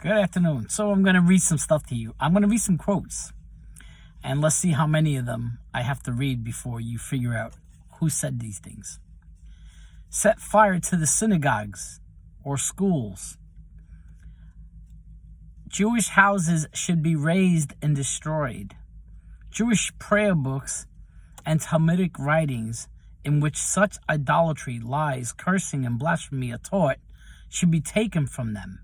Good afternoon. So I'm going to read some stuff to you. I'm going to read some quotes. And let's see how many of them I have to read before you figure out who said these things. Set fire to the synagogues or schools. Jewish houses should be razed and destroyed. Jewish prayer books and Talmudic writings in which such idolatry, lies, cursing, and blasphemy are taught should be taken from them.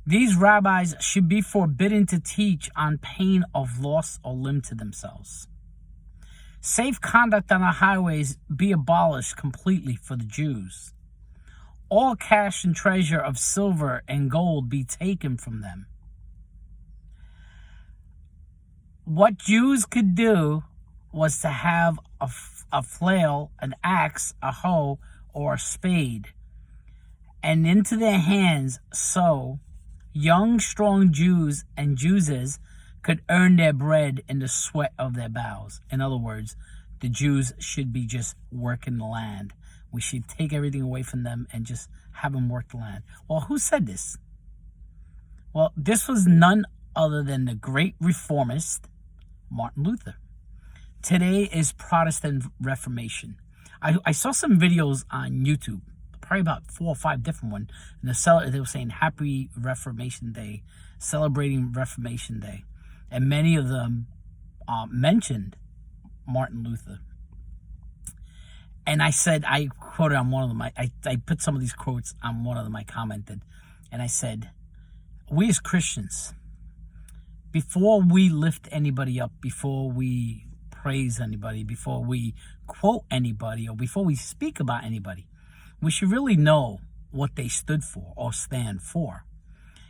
These rabbis should be forbidden to teach on pain of loss or limb to themselves. Safe conduct on the highways be abolished completely for the Jews. All cash and treasure of silver and gold be taken from them. What Jews could do was to have a flail, an axe, a hoe, or a spade, and into their hands so young, strong Jews and Jewesses could earn their bread in the sweat of their brows. In other words, the Jews should be just working the land. We should take everything away from them and just have them work the land. Well, who said this? Well, this was none other than the great Reformist, Martin Luther. Today is Protestant Reformation. I saw some videos on YouTube, probably about 4 or 5 different ones. And they were saying Happy Reformation Day, celebrating Reformation Day. And many of them mentioned Martin Luther. And I said, I quoted on one of them, I put some of these quotes on one of them, I commented. And I said, we as Christians, before we lift anybody up, before we praise anybody, before we quote anybody, or before we speak about anybody, we should really know what they stood for or stand for.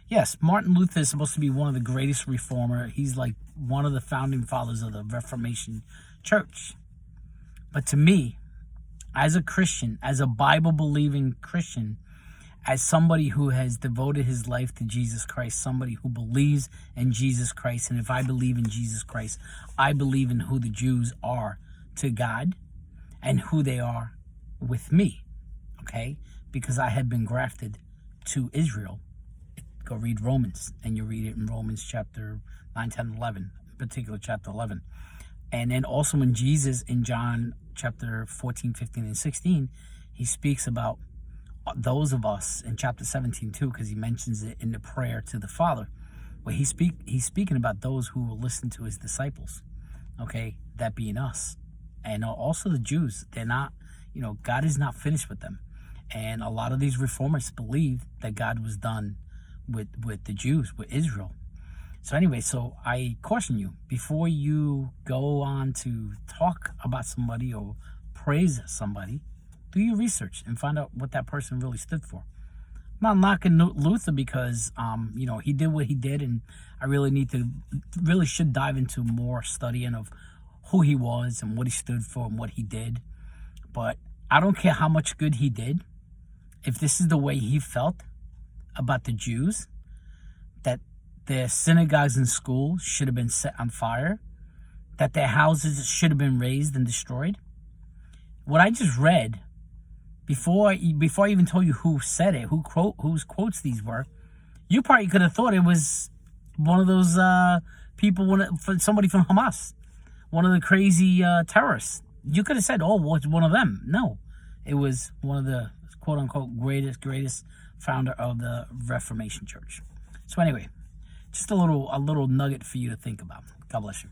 Yes, Martin Luther is supposed to be one of the greatest reformer. He's like one of the founding fathers of the Reformation Church. But to me, as a Christian, as a Bible-believing Christian, as somebody who has devoted his life to Jesus Christ, somebody who believes in Jesus Christ, and if I believe in Jesus Christ, I believe in who the Jews are to God and who they are with me. Okay, because I had been grafted to Israel. Go read Romans, and you read it in Romans chapter 9, 10, 11, in particular chapter 11. And then also in Jesus, in John chapter 14, 15, and 16, he speaks about those of us in chapter 17 too, because he mentions it in the prayer to the Father, where he's speaking about those who will listen to his disciples. Okay, that being us. And also the Jews. They're not, God is not finished with them. And a lot of these reformers believe that God was done with the Jews, with Israel. So anyway, so I caution you, before you go on to talk about somebody or praise somebody, do your research and find out what that person really stood for. I'm not knocking Luther because, he did what he did, and I really should dive into more studying of who he was and what he stood for and what he did. But I don't care how much good he did. If this is the way he felt about the Jews, that their synagogues and schools should have been set on fire, that their houses should have been razed and destroyed. What I just read, before I even told you who said it, whose quotes these were, you probably could have thought it was one of those people, somebody from Hamas, one of the crazy terrorists. You could have said, oh, well, it's one of them. No, it was one of the quote-unquote greatest founder of the Reformation Church. So anyway, just a little nugget for you to think about. God bless you.